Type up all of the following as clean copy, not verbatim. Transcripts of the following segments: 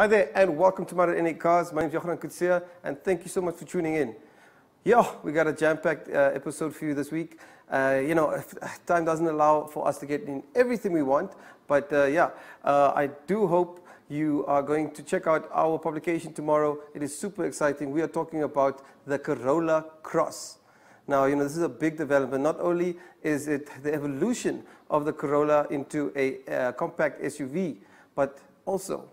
Hi there and welcome to My.Na Cars. My name is Johan and thank you so much for tuning in. Yeah, we got a jam-packed episode for you this week. Time doesn't allow for us to get in everything we want, but I do hope you are going to check out our publication tomorrow. It is super exciting. We are talking about the Corolla Cross. Now, this is a big development. Not only is it the evolution of the Corolla into a compact SUV, but also,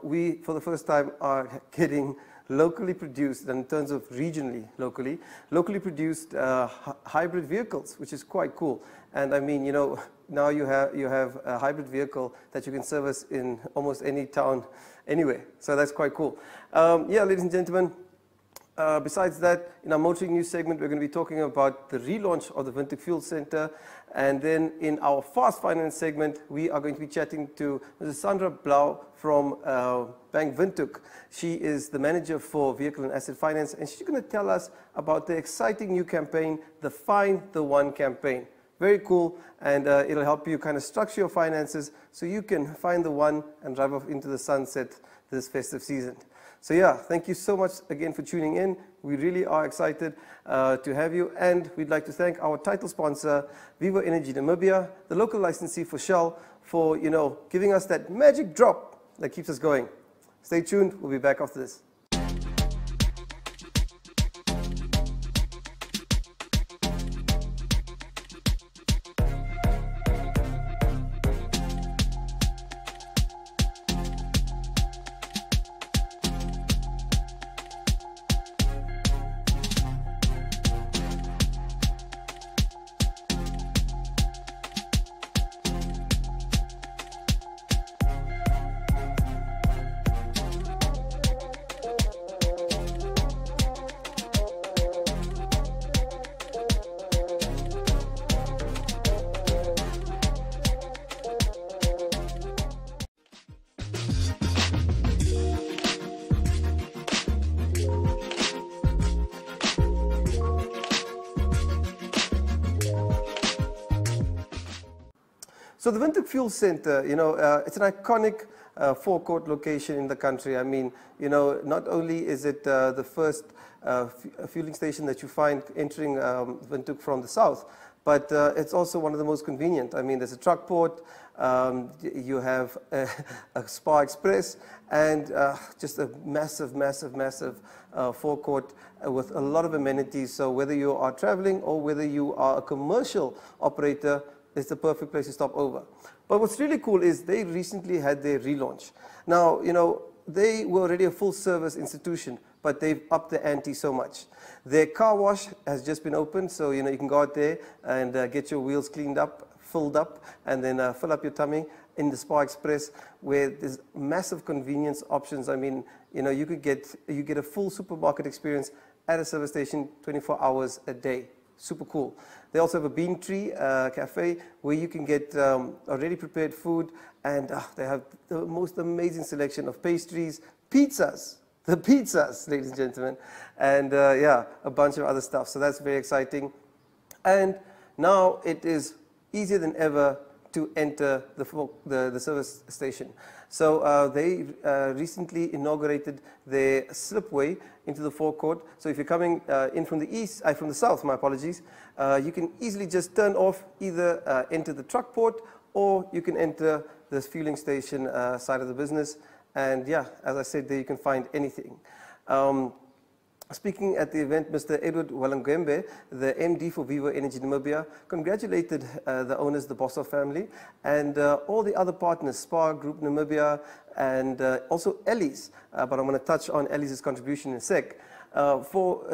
we, for the first time, are getting locally produced, and in terms of locally produced hybrid vehicles, which is quite cool. And I mean, now you have a hybrid vehicle that you can service in almost any town, anywhere. So that's quite cool. Ladies and gentlemen, besides that, in our motoring news segment, we're going to be talking about the relaunch of the Windhoek Fuel Centre. And then in our fast finance segment, we are going to be chatting to Mrs. Sandra Blau from Bank Windhoek. She is the manager for vehicle and asset finance, and she's going to tell us about the exciting new campaign, the Find the One campaign. Very cool, and it'll help you kind of structure your finances so you can find the one and drive off into the sunset this festive season. So yeah, thank you so much again for tuning in. We really are excited to have you, and we'd like to thank our title sponsor, Vivo Energy Namibia, the local licensee for Shell, for giving us that magic drop that keeps us going. Stay tuned. We'll be back after this. So the Windhoek Fuel Centre, it's an iconic forecourt location in the country. I mean, not only is it the first fueling station that you find entering Windhoek from the south, but it's also one of the most convenient. I mean, there's a truck port, you have a Spa Express, and just a massive forecourt with a lot of amenities. So whether you are traveling or whether you are a commercial operator, it's the perfect place to stop over. But what's really cool is they recently had their relaunch. Now, they were already a full-service institution, but they've upped the ante so much. Their car wash has just been opened, so you can go out there and get your wheels cleaned up, filled up, and then fill up your tummy in the Spa Express, where there's massive convenience options. I mean, you get a full supermarket experience at a service station 24 hours a day. Super cool. They also have a bean tree cafe where you can get already prepared food, and they have the most amazing selection of pastries, pizzas, ladies and gentlemen, and a bunch of other stuff. So that's very exciting. And now it is easier than ever to enter the service station. So they recently inaugurated their slipway into the forecourt. So if you're coming in from the south, my apologies, you can easily just turn off, either enter the truck port, or you can enter the fueling station side of the business. And yeah, as I said, there you can find anything. Speaking at the event, Mr. Edward Walangembe, the MD for Vivo Energy Namibia, congratulated the owners, the Bosso family, and all the other partners, Spar Group Namibia, and also Ellie's. But I'm going to touch on Ellie's contribution in a sec, for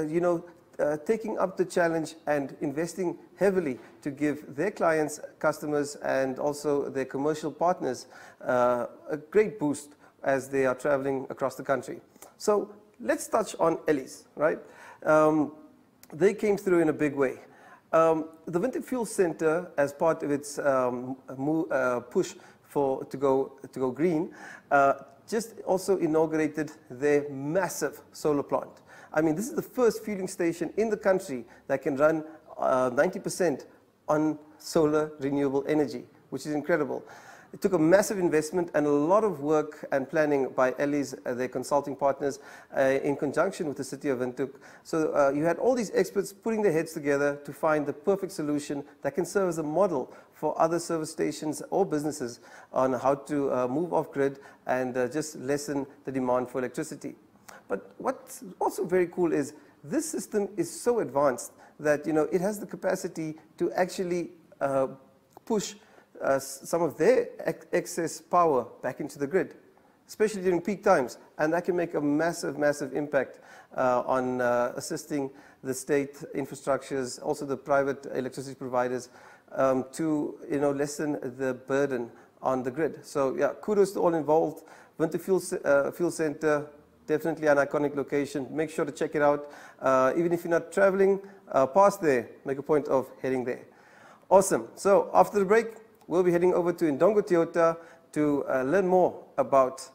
taking up the challenge and investing heavily to give their clients, customers, and also their commercial partners a great boost as they are traveling across the country. So let's touch on Ellie's, right? They came through in a big way. The Windhoek Fuel Centre, as part of its push to go green, just also inaugurated their massive solar plant. I mean, this is the first fueling station in the country that can run 90% on solar renewable energy, which is incredible. It took a massive investment and a lot of work and planning by Ellie's, their consulting partners, in conjunction with the city of Windhoek. So you had all these experts putting their heads together to find the perfect solution that can serve as a model for other service stations or businesses on how to move off grid and just lessen the demand for electricity. But what's also very cool is this system is so advanced that it has the capacity to actually push some of their excess power back into the grid, especially during peak times, and that can make a massive, massive impact on assisting the state infrastructures, also the private electricity providers, to lessen the burden on the grid. So yeah, kudos to all involved. Windhoek Fuel Centre, definitely an iconic location. Make sure to check it out. Even if you're not traveling past there, make a point of heading there. Awesome. So after the break, we'll be heading over to Indongo Toyota to learn more about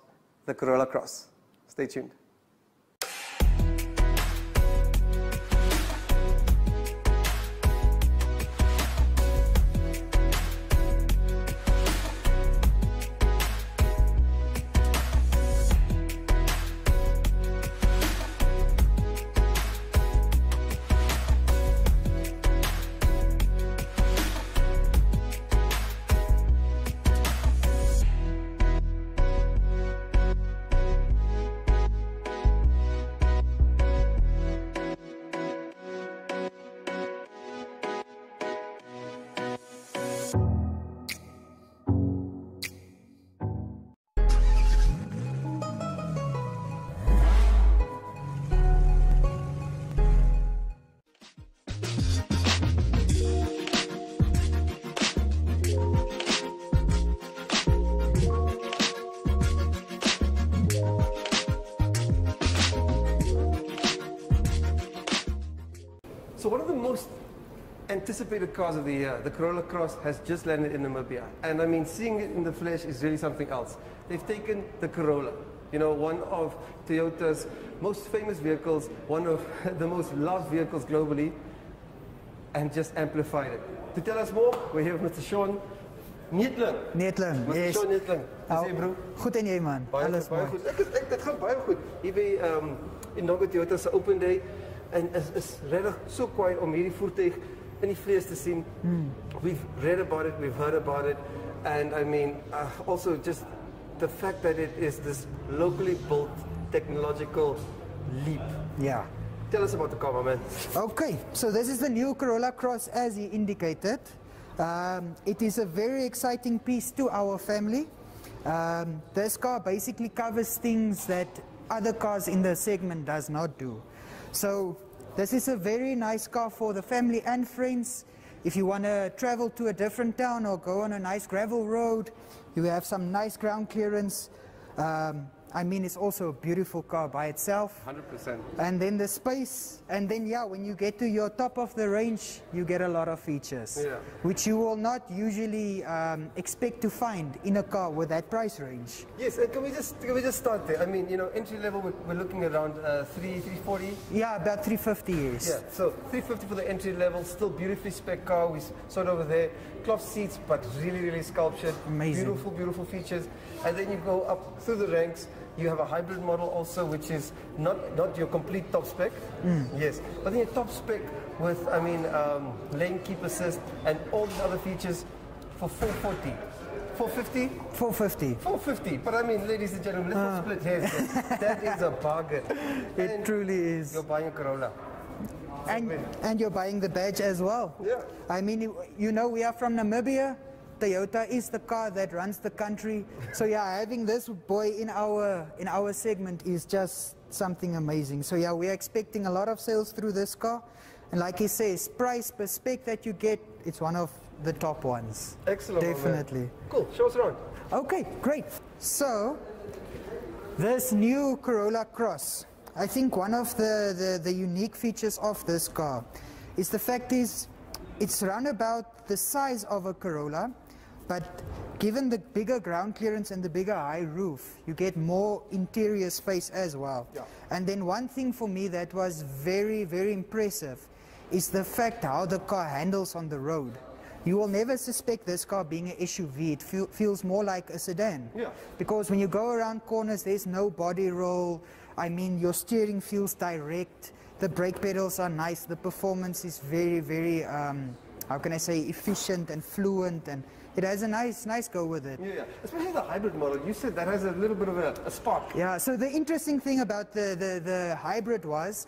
the Corolla Cross. Stay tuned. So one of the most anticipated cars of the year, the Corolla Cross, has just landed in Namibia. And I mean, seeing it in the flesh is really something else. They've taken the Corolla, one of Toyota's most famous vehicles, one of the most loved vehicles globally, and just amplified it. To tell us more, we're here with Mr. Sean Neetling. Neetling, Mr. yes. Sean Neetling. Hoe is bro? Goed en jy man? Alles baie goed. Dit gaan baie goed. Hier by Indongo Toyota se open day. En is regtig so kwaai om hierdie voertuig in die vlees te sien. We've read about it, we've heard about it, and I mean, also just the fact that it is this locally built technological leap. Yeah. Tell us about the car, my man. Okay, so this is the new Corolla Cross, as he indicated. It is a very exciting piece to our family. This car basically covers things that other cars in the segment does not do. So this is a very nice car for the family and friends. If you want to travel to a different town or go on a nice gravel road, you have some nice ground clearance. I mean, it's also a beautiful car by itself. 100%. And then the space, and then yeah, when you get to your top of the range, you get a lot of features, which you will not usually expect to find in a car with that price range. Yes, and can we just start there? I mean, entry level, we're looking around 340. Yeah, about 350 years. Yeah, so 350 for the entry level, still beautifully spec car. We saw it over there, cloth seats, but really, really sculptured. Amazing. Beautiful, beautiful features. And then you go up through the ranks. You have a hybrid model also, which is not your complete top spec. Yes, but then your top spec with, I mean, lane keep assist and all these other features for 440. 450? 450. 450. But I mean, ladies and gentlemen, let's not split hairs. That is a bargain. It truly is. You're buying a Corolla. And you're buying the badge as well. Yeah. I mean, we are from Namibia. Toyota is the car that runs the country. So yeah, having this boy in our segment is just something amazing. So yeah, we are expecting a lot of sales through this car. And like he says, price per spec that you get, it's one of the top ones. Excellent. Definitely. Cool. Show us around. Okay, great. So this new Corolla Cross, I think one of the unique features of this car is the fact is it's around about the size of a Corolla, but given the bigger ground clearance and the bigger high roof, you get more interior space as well. Yeah. And then one thing for me that was very, very impressive is the fact how the car handles on the road. you will never suspect this car being an SUV. It feels more like a sedan. Yeah. Because when you go around corners, there's no body roll. I mean, your steering feels direct. The brake pedals are nice. The performance is very, very, how can I say, efficient and fluent, and it has a nice go with it. Yeah, especially the hybrid model. You said that has a little bit of a spark. Yeah, so the interesting thing about the hybrid was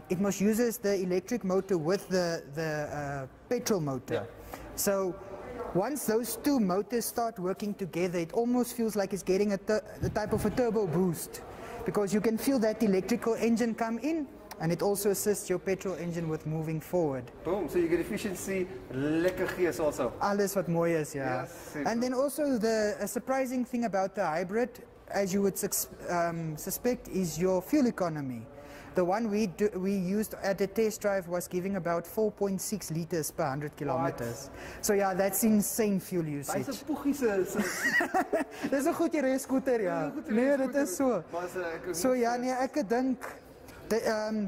it must uses the electric motor with the petrol motor. Yeah. So once those two motors start working together, it almost feels like it's getting the type of a turbo boost, because you can feel that electrical engine come in, and it also assists your petrol engine with moving forward. Boom, so you get efficiency, lekker gees also. Alles wat mooi is, yeah. Yes, And then also a surprising thing about the hybrid, as you would suspect, is your fuel economy. The one we used at a test drive was giving about 4.6 liters per 100 kilometers. So yeah, that's insane fuel usage. Dis 'n poegie se Dis 'n goeie race-scooter, ja. Nee, dit is so. So ja, nee, ek dink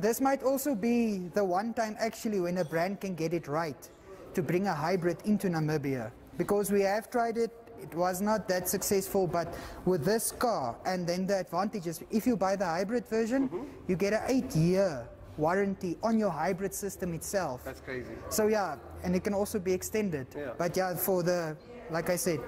this might also be the one time actually when a brand can get it right to bring a hybrid into Namibia, because we have tried it. It was not that successful, but with this car, and then the advantages, if you buy the hybrid version, you get an 8-year warranty on your hybrid system itself. That's crazy. So yeah, and it can also be extended. Yeah. But yeah, for like I said,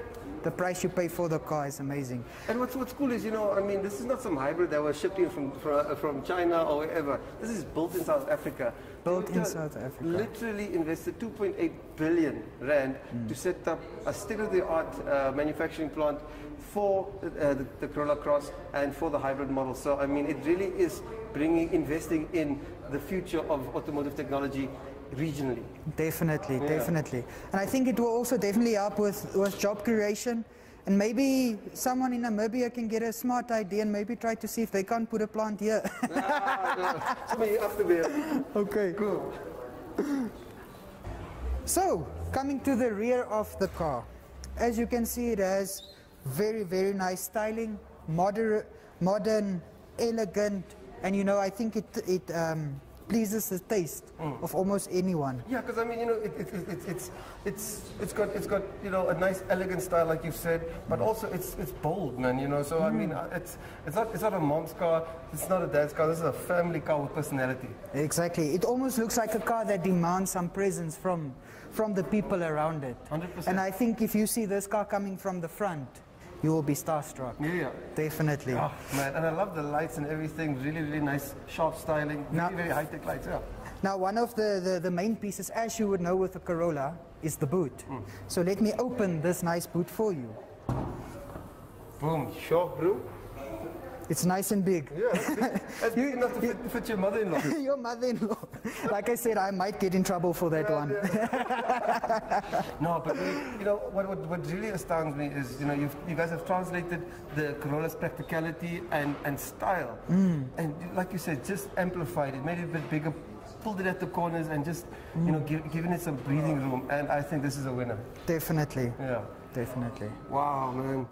the price you pay for the car is amazing. And what's cool is, I mean, this is not some hybrid that was shipped in from China or wherever. This is built in South Africa. Built in South Africa. Literally invested 2.8 billion rand to set up a state-of-the-art manufacturing plant for the Corolla Cross and for the hybrid model. So I mean, it really is investing in the future of automotive technology regionally. Definitely, definitely. And I think it will also definitely help with job creation. And maybe someone in Namibia can get a smart idea and maybe try to see if they can't put a plant here. Somebody up to there. Okay. Cool. So, coming to the rear of the car. As you can see, it has very, very nice styling, modern, elegant, and I think it pleases the taste of almost anyone. Yeah, because I mean, it's got a nice elegant style, like you said, but also it's bold, man. So I mean, it's not a mom's car, it's not a dad's car. This is a family car with personality. Exactly. It almost looks like a car that demands some presence from the people around it. 100%. And I think if you see this car coming from the front, you will be starstruck. Yeah. Definitely. Oh, man, and I love the lights and everything. Really, really nice, sharp styling. Very, very high-tech lights, yeah. Now, one of the main pieces, as you would know with the Corolla, is the boot. So let me open this nice boot for you. Boom, sure, bro. It's nice and big. Yeah, it's big. That's big enough to fit your mother-in-law. Your mother-in-law. Like I said, I might get in trouble for that one. Yeah. No, but what really astounds me is, you guys have translated the Corolla's practicality and style. And like you said, just amplified it, made it a bit bigger, pulled it at the corners, and just, given it some breathing room. And I think this is a winner. Definitely. Yeah. Definitely. Wow, man.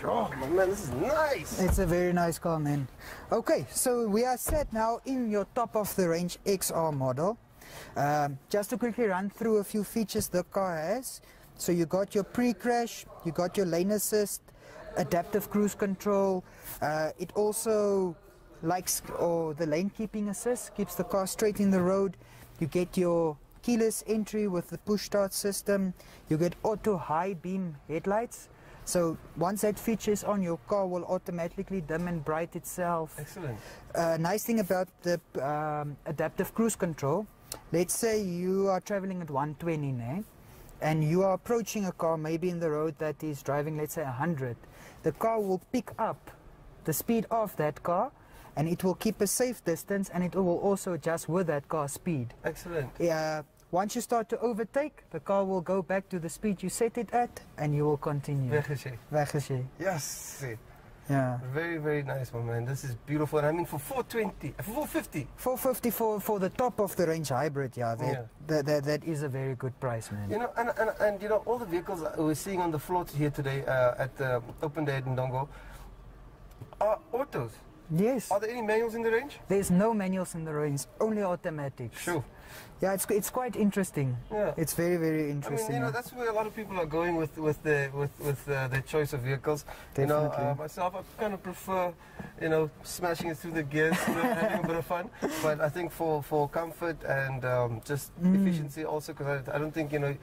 Oh, man, this is nice. It's a very nice car, man. Okay, so we are set now in your top of the range XR model. Just to quickly run through a few features the car has. So you got your pre-crash, you got your lane assist, adaptive cruise control. It also the lane keeping assist, keeps the car straight in the road. You get your keyless entry with the push start system. You get auto high beam headlights. So once that feature is on, your car will automatically dim and bright itself. Excellent. Nice thing about the adaptive cruise control, let's say you are traveling at 120, and you are approaching a car maybe in the road that is driving, let's say 100, the car will pick up the speed of that car, and it will keep a safe distance, and it will also adjust with that car's speed. Excellent. Once you start to overtake, the car will go back to the speed you set it at, and you will continue. Weggesê. Yes. Yeah. Very, very nice, my man. This is beautiful. And I mean, for 420, 450. 450 for the top of the range hybrid, yeah. That is a very good price, man. You know, and you know, all the vehicles that we're seeing on the floor here today at the open day in Ndongo are autos. Yes. Are there any manuals in the range? There's no manuals in the range, only automatics. Sure. Yeah, it's quite interesting. Yeah. It's very, very I interesting. mean, you know, that's where a lot of people are going with their choice of vehicles. Definitely. You know, myself, I kind of prefer, you know, smashing it through the gears, you know, having a bit of fun. But I think for comfort and just efficiency also, because I don't think, you know,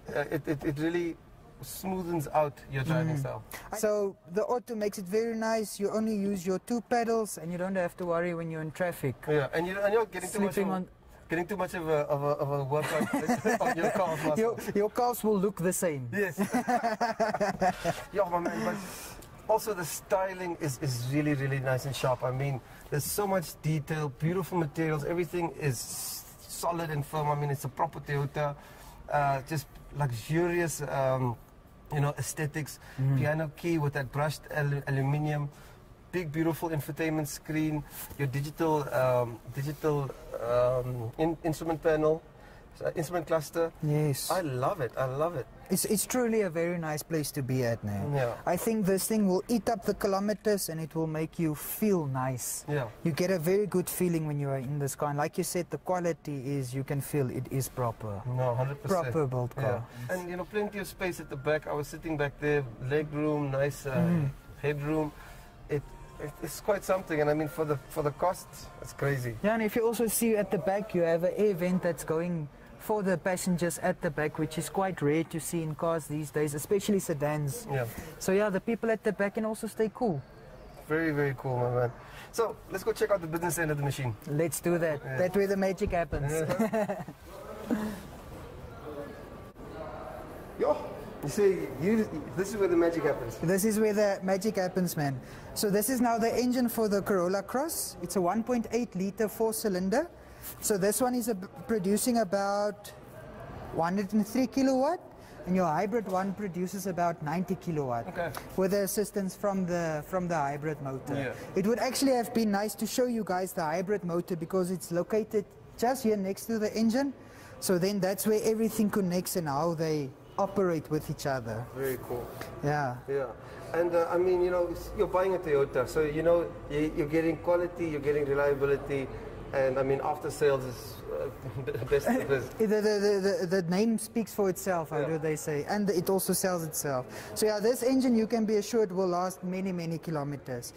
it really smoothens out your driving style. So the auto makes it very nice. You only use your 2 pedals, and you don't have to worry when you're in traffic. Yeah, and you're not getting too much of a workout on your car's muscle. Your cars will look the same. Yes. Yeah, my man. But also the styling is really, really nice and sharp. I mean, there's so much detail, beautiful materials. Everything is solid and firm. I mean, it's a proper Toyota. Just luxurious, you know, aesthetics. Piano key with that brushed aluminium. Big, beautiful infotainment screen. Your digital instrument panel, instrument cluster. Yes. I love it. I love it. It's truly a very nice place to be at, man. Yeah. I think this thing will eat up the kilometers, and it will make you feel nice. Yeah. You get a very good feeling when you are in this car. And like you said, the quality is, you can feel it is proper. No, 100%. Proper built car. Yeah. And you know, plenty of space at the back. I was sitting back there, leg room, nice headroom. It's quite something, and I mean, for the cost, it's crazy. Yeah, and if you also see at the back, you have an air vent that's going for the passengers at the back, which is quite rare to see in cars these days, especially sedans. Yeah. So yeah, the people at the back can also stay cool. Very, very cool, my man. So let's go check out the business end of the machine. Let's do that. Yeah. That's where the magic happens. Yo, you say this is where the magic happens. This is where the magic happens, man. So this is now the engine for the Corolla Cross. It's a 1.8 liter 4-cylinder. So this one is producing about 103 kilowatt, and your hybrid one produces about 90 kilowatt. Okay. With the assistance from the hybrid motor. Yeah. It would actually have been nice to show you guys the hybrid motor, because it's located just here next to the engine. So then that's where everything connects and how they operate with each other. Very cool. Yeah. Yeah. And I mean, you know, you're buying a Toyota, so you know you're getting quality, you're getting reliability, and I mean, after sales is the best of this. The name speaks for itself, how do they say, and it also sells itself. So yeah, this engine, you can be assured, will last many, many kilometers.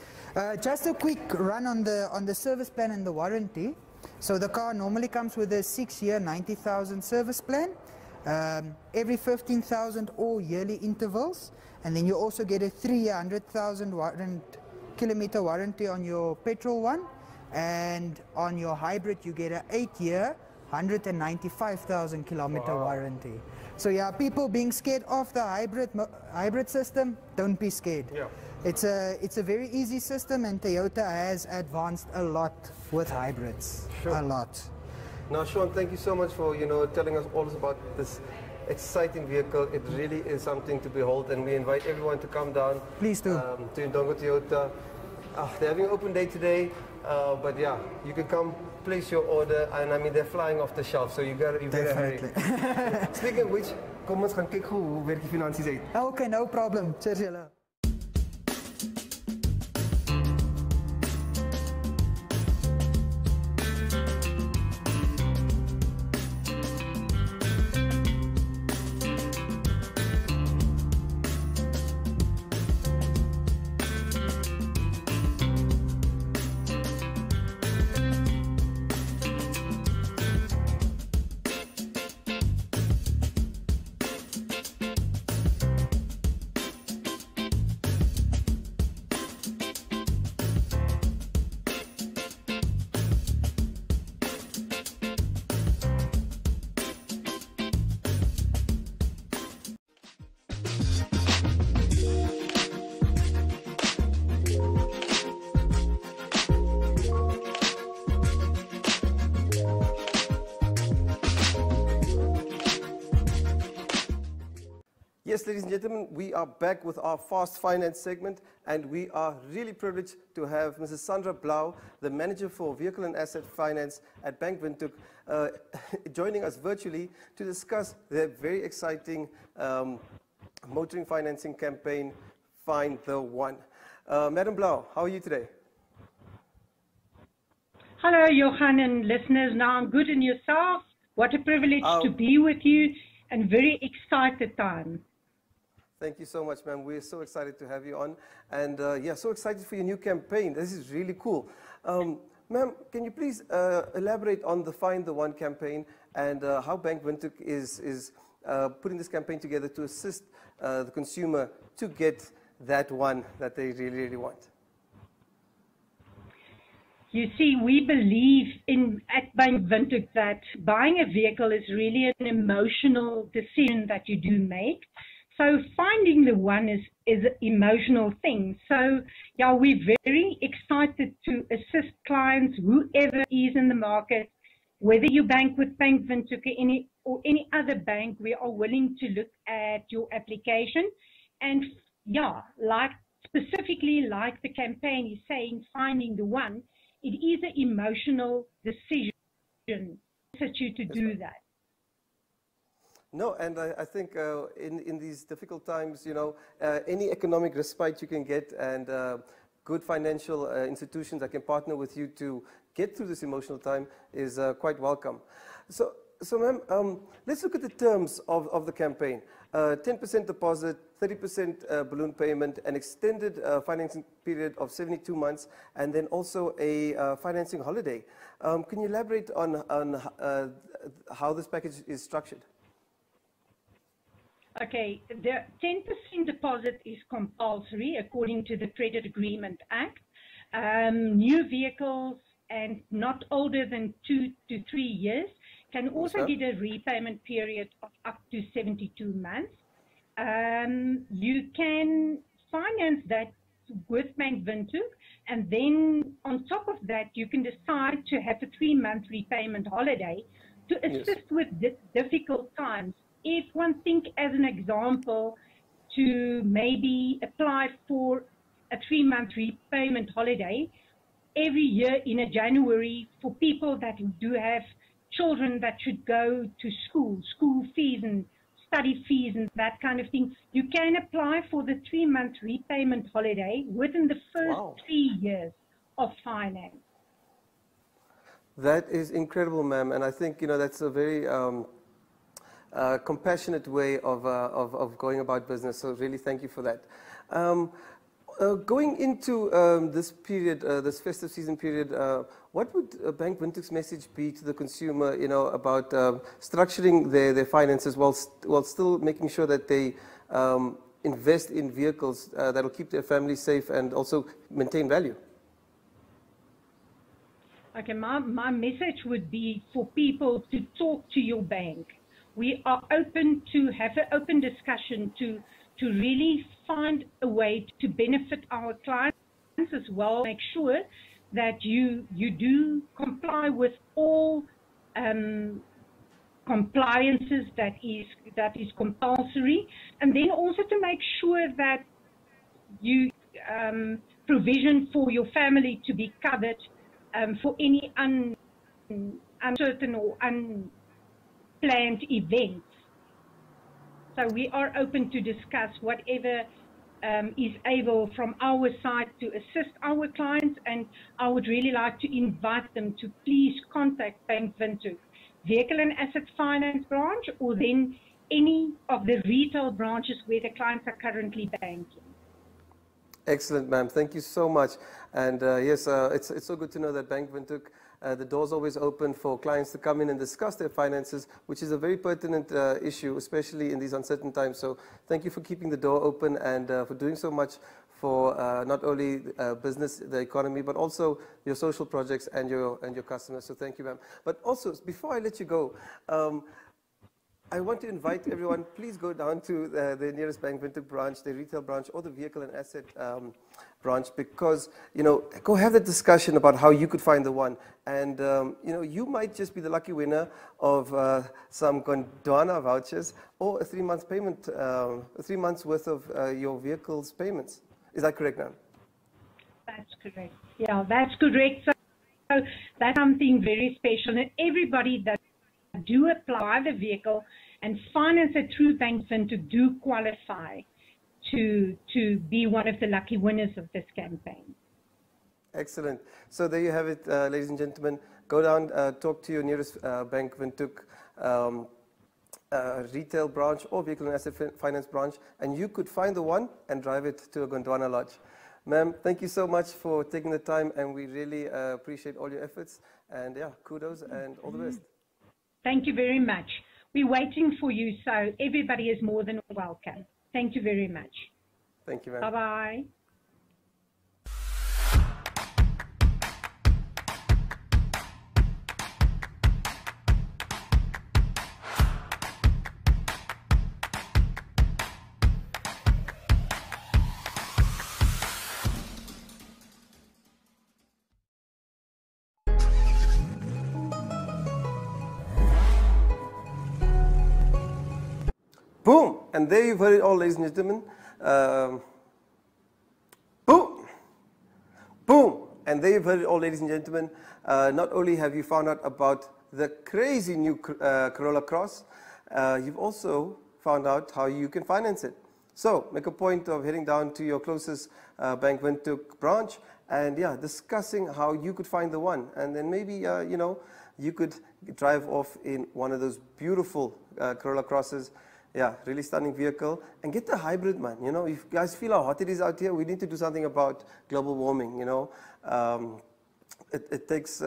Just a quick run on the service plan and the warranty. So the car normally comes with a 6-year 90,000 service plan, every 15,000 or yearly intervals, and then you also get a 3-year 100,000 kilometer warranty on your petrol one. And on your hybrid, you get an 8-year, 195,000 kilometer warranty. So yeah, people being scared of the hybrid system, don't be scared. Yeah. It's a very easy system, and Toyota has advanced a lot with hybrids. Sure. A lot. Now, Sean, thank you so much for telling us all about this exciting vehicle. It really is something to behold, and we invite everyone to come down. Please do. To Ndongo Toyota. They're having an open day today. But yeah, you can come place your order, and I mean, they're flying off the shelf, so you better hurry. Speaking of which, kom ons gaan kyk hoe werk die finansies uit. Okay, no problem. Cheers julle. Yes, ladies and gentlemen, we are back with our Fast Finance segment, and we are really privileged to have Mrs. Sandra Blau, the Manager for Vehicle and Asset Finance at Bank Windhoek, joining us virtually to discuss their very exciting motoring financing campaign, Find the One. Madam Blau, how are you today? Hello, Johan and listeners. Now I'm good, and yourself? What a privilege to be with you, and very excited time. Thank you so much, ma'am. We're so excited to have you on, and yeah, so excited for your new campaign. This is really cool. Ma'am, can you please elaborate on the Find the One campaign and how Bank Windhoek is putting this campaign together to assist the consumer to get that one that they really, really want? You see, we believe at Bank Windhoek that buying a vehicle is really an emotional decision that you do make. So finding the one is an emotional thing. So yeah, we're very excited to assist clients, whoever is in the market, whether you bank with Bank Windhoek or any other bank. We are willing to look at your application, and yeah, specifically like the campaign is saying, finding the one. It is an emotional decision for you to do that. No, and I think in these difficult times, you know, any economic respite you can get, and good financial institutions that can partner with you to get through this emotional time is quite welcome. So ma'am, let's look at the terms of the campaign. 10% deposit, 30% balloon payment, an extended financing period of 72 months, and then also a financing holiday. Can you elaborate on how this package is structured? Okay, the 10% deposit is compulsory according to the Credit Agreement Act. New vehicles and not older than 2 to 3 years can also get a repayment period of up to 72 months. You can finance that with Bank Windhoek, and then on top of that, you can decide to have a 3-month repayment holiday to assist with difficult times. If one think as an example to maybe apply for a 3-month repayment holiday every year in a January for people that do have children that should go to school fees and study fees and that kind of thing, you can apply for the 3-month repayment holiday within the first 3 years of finance. That is incredible, ma'am, and I think, you know, that's a very compassionate way of going about business, so really thank you for that. Going into this period, this festive season period, what would Bank Windhoek's message be to the consumer, you know, about structuring their finances while still making sure that they invest in vehicles that will keep their family safe and also maintain value? Okay, my message would be for people to talk to your bank. We are open to have an open discussion to really find a way to benefit our clients as well. Make sure that you do comply with all compliances that is compulsory, and then also to make sure that you provision for your family to be covered for any uncertain or unplanned events. So we are open to discuss whatever is able from our side to assist our clients, and I would really like to invite them to please contact Bank Windhoek Vehicle and Asset Finance branch, or then any of the retail branches where the clients are currently banking. Excellent, ma'am. Thank you so much. And yes, it's so good to know that Bank Windhoek, the door's always open for clients to come in and discuss their finances, which is a very pertinent issue, especially in these uncertain times. So thank you for keeping the door open and for doing so much for not only business, the economy, but also your social projects and your customers. So thank you, ma'am. But also, before I let you go, I want to invite everyone, please go down to the nearest Bank Windhoek branch, the retail branch, or the vehicle and asset branch, because, go have the discussion about how you could find the one. And, you might just be the lucky winner of some Gondwana vouchers or a 3 month payment, 3 months worth of your vehicle's payments. Is that correct, ma'am? That's correct. Yeah, that's correct. So that's something very special. And everybody that do apply the vehicle and finance it through Bank Windhoek do qualify to be one of the lucky winners of this campaign. Excellent. So there you have it, ladies and gentlemen. Go down, talk to your nearest Bank Windhoek retail branch or vehicle and asset finance branch, and you could find the one and drive it to a Gondwana lodge. Ma'am, thank you so much for taking the time, and we really appreciate all your efforts. And yeah, kudos and all the best. Thank you very much. We're waiting for you, so everybody is more than welcome. Thank you very much. Thank you, ma'am. Bye-bye. Boom! And there you've heard it all, ladies and gentlemen. Boom! Boom! And there you've heard it all, ladies and gentlemen. Not only have you found out about the crazy new Corolla Cross, you've also found out how you can finance it. So make a point of heading down to your closest Bank Windhoek branch and discussing how you could find the one. And then maybe, you could drive off in one of those beautiful Corolla Crosses. Yeah, really stunning vehicle. And get the hybrid, man. If you guys feel how hot it is out here, we need to do something about global warming, It takes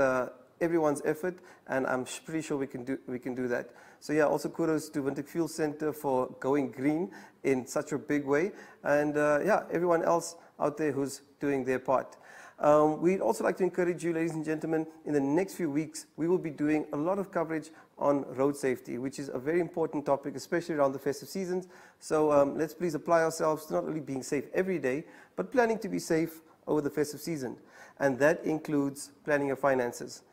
everyone's effort, and I'm pretty sure we can do that. So yeah, also kudos to Windhoek Fuel Centre for going green in such a big way. And everyone else out there who's doing their part. We'd also like to encourage you, ladies and gentlemen, in the next few weeks, we will be doing a lot of coverage on road safety, which is a very important topic, especially around the festive seasons. So let's please apply ourselves to not only being safe every day, but planning to be safe over the festive season. And that includes planning your finances.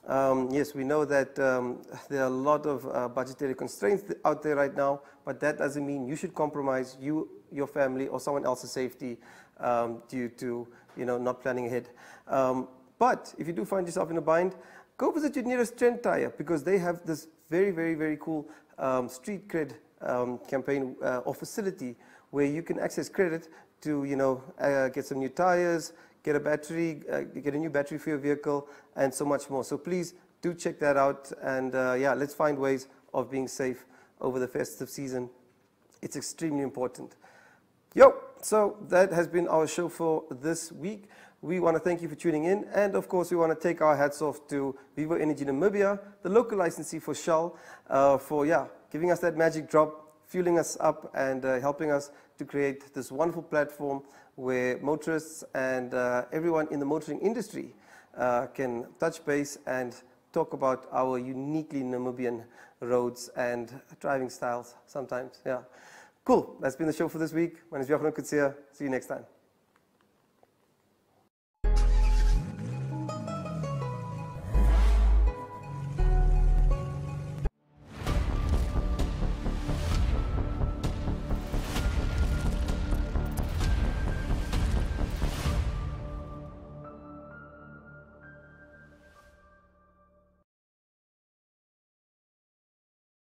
Yes, we know that there are a lot of budgetary constraints out there right now, but that doesn't mean you should compromise your family, or someone else's safety due to not planning ahead. But if you do find yourself in a bind, go visit your nearest Trend Tire, because they have this very, very, very cool street cred campaign or facility where you can access credit to get some new tires, get a battery, get a new battery for your vehicle, and so much more. So please do check that out, and let's find ways of being safe over the festive season. It's extremely important. So that has been our show for this week. We want to thank you for tuning in, and of course we want to take our hats off to Vivo Energy Namibia, the local licensee for Shell, for giving us that magic drop, fueling us up, and helping us to create this wonderful platform where motorists and everyone in the motoring industry can touch base and talk about our uniquely Namibian roads and driving styles sometimes. Cool. That's been the show for this week. My name is Jochen Kutsia. See you next time.